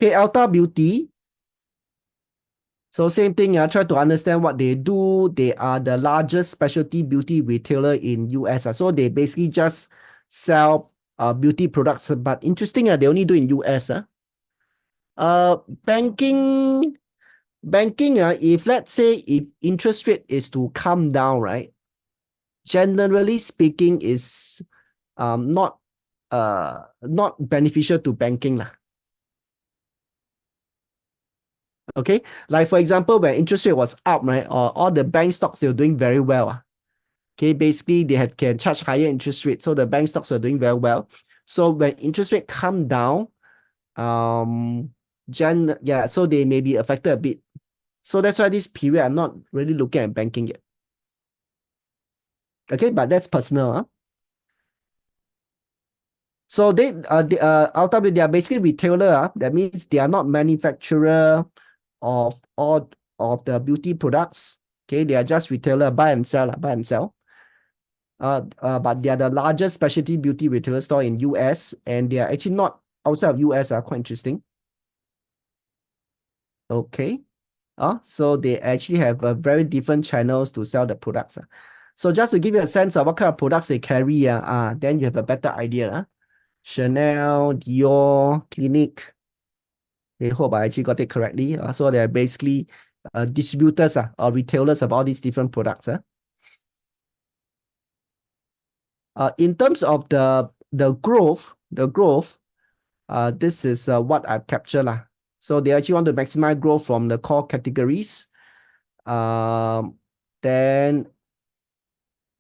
Okay, Ulta Beauty. So same thing, try to understand what they do. They are the largest specialty beauty retailer in US. So they basically just sell beauty products. But interesting, they only do in US. Uh, banking, banking, if let's say if interest rate is to come down, right? Generally speaking, is not beneficial to banking lah. Okay, like for example, when interest rate was up, right, or all the bank stocks they were doing very well. Okay, basically they can charge higher interest rate, so the bank stocks are doing very well. So when interest rate come down, so they may be affected a bit. So that's why this period I'm not really looking at banking yet. Okay, but that's personal. So Ulta, they are basically retailer. That means they are not manufacturer of all of the beauty products. Okay, they are just retailer, buy and sell, buy and sell. But they are the largest specialty beauty retailer store in US, and they are actually not outside of US. Are quite interesting. Okay. So they actually have very different channels to sell the products. So just to give you a sense of what kind of products they carry, then you have a better idea. Chanel, Dior, Clinique. I hope I actually got it correctly. So they're basically distributors or retailers of all these different products. In terms of the growth, this is what I've captured lah. So they actually want to maximize growth from the core categories. Then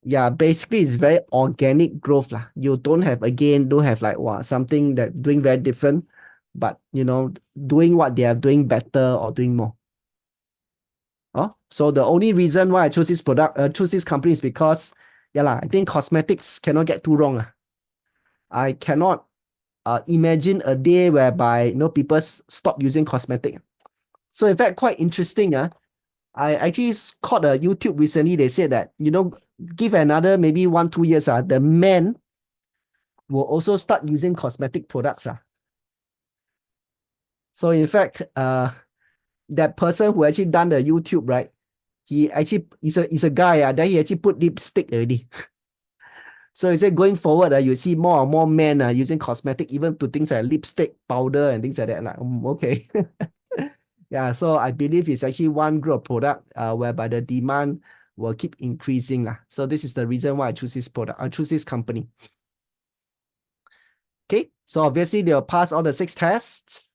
yeah, basically it's very organic growth lah. You don't have like something that doing very different, but doing what they are doing better or doing more. So the only reason why I choose this choose this company is because I think cosmetics cannot get too wrong. I cannot imagine a day whereby people stop using cosmetic. So in fact, quite interesting. I actually caught a YouTube recently. They said that give another maybe 1-2 years. The men will also start using cosmetic products. So in fact, that person who actually done the YouTube, right? He actually is a guy. Then he actually put lipstick already. So he said going forward, you see more and more men using cosmetic, even to things like lipstick, powder, and things like that. Like, okay. Yeah, so I believe it's actually one group of product whereby the demand will keep increasing. So this is the reason why I choose this product. I choose this company. Okay, so obviously they'll pass all the 6 tests.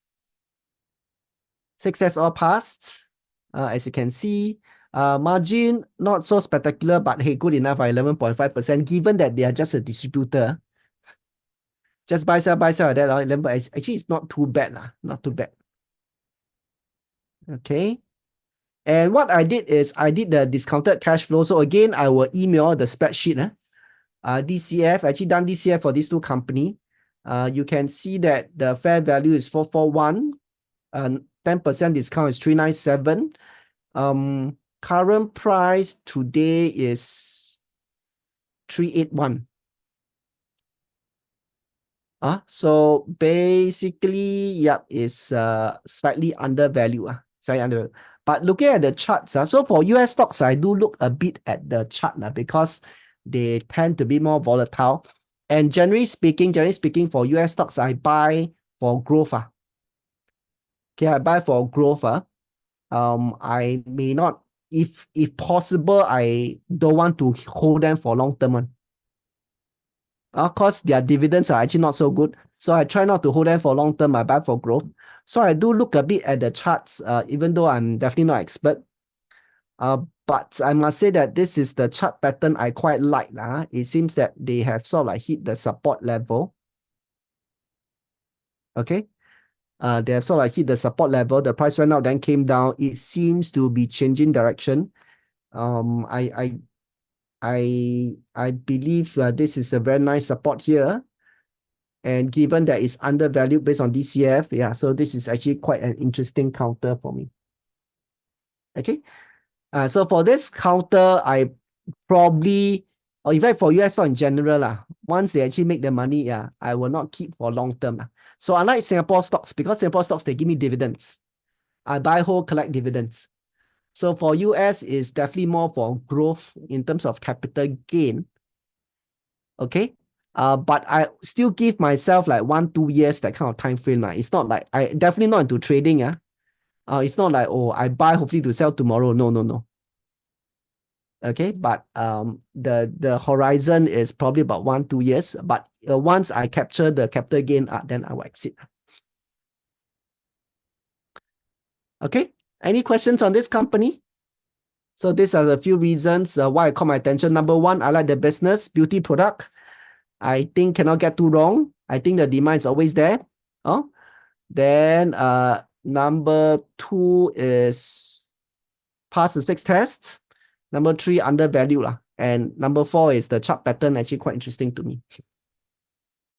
6 tests all passed. As you can see, margin not so spectacular, but hey, good enough, 11.5%, given that they are just a distributor. Just buy, sell, that. Actually, it's not too bad. Not too bad. Okay. And what I did is I did the discounted cash flow. So again, I will email the spreadsheet. DCF, actually done DCF for these two companies. You can see that the fair value is 441. 10% discount is 397. Current price today is 381. So basically, it's slightly undervalued. Slightly undervalued. But looking at the charts, so for US stocks, I do look a bit at the chart because they tend to be more volatile. And generally speaking, for US stocks, I buy for growth. Okay, I buy for growth. I may not, if possible, I don't want to hold them for long term. Of course, their dividends are actually not so good. So I try not to hold them for long term. I buy for growth. So I do look a bit at the charts, even though I'm definitely not expert. But I must say that this is the chart pattern I quite like. It seems that they have sort of like hit the support level. Okay. They have sort of like hit the support level. The price went up, then came down. It seems to be changing direction. I believe this is a very nice support here. And given that it's undervalued based on DCF, so this is actually quite an interesting counter for me. Okay. So for this counter, I probably, or in fact for US stock in general, once they actually make the money, I will not keep for long term. So unlike Singapore stocks, because Singapore stocks, they give me dividends. I buy whole, collect dividends. So for US, is definitely more for growth in terms of capital gain. Okay. But I still give myself like 1-2 years, that kind of time frame. It's not like I definitely not into trading. It's not like, oh, I buy hopefully to sell tomorrow. No, no, no. Okay, but the horizon is probably about 1-2 years. But once I capture the capital gain, then I will exit. Okay. Any questions on this company? So these are the few reasons why I call my attention. Number one, I like the business, beauty product. I think cannot get too wrong. I think the demand is always there. Oh, then number two is pass the 6 test. Number three, undervalued. And number four is the chart pattern, actually quite interesting to me.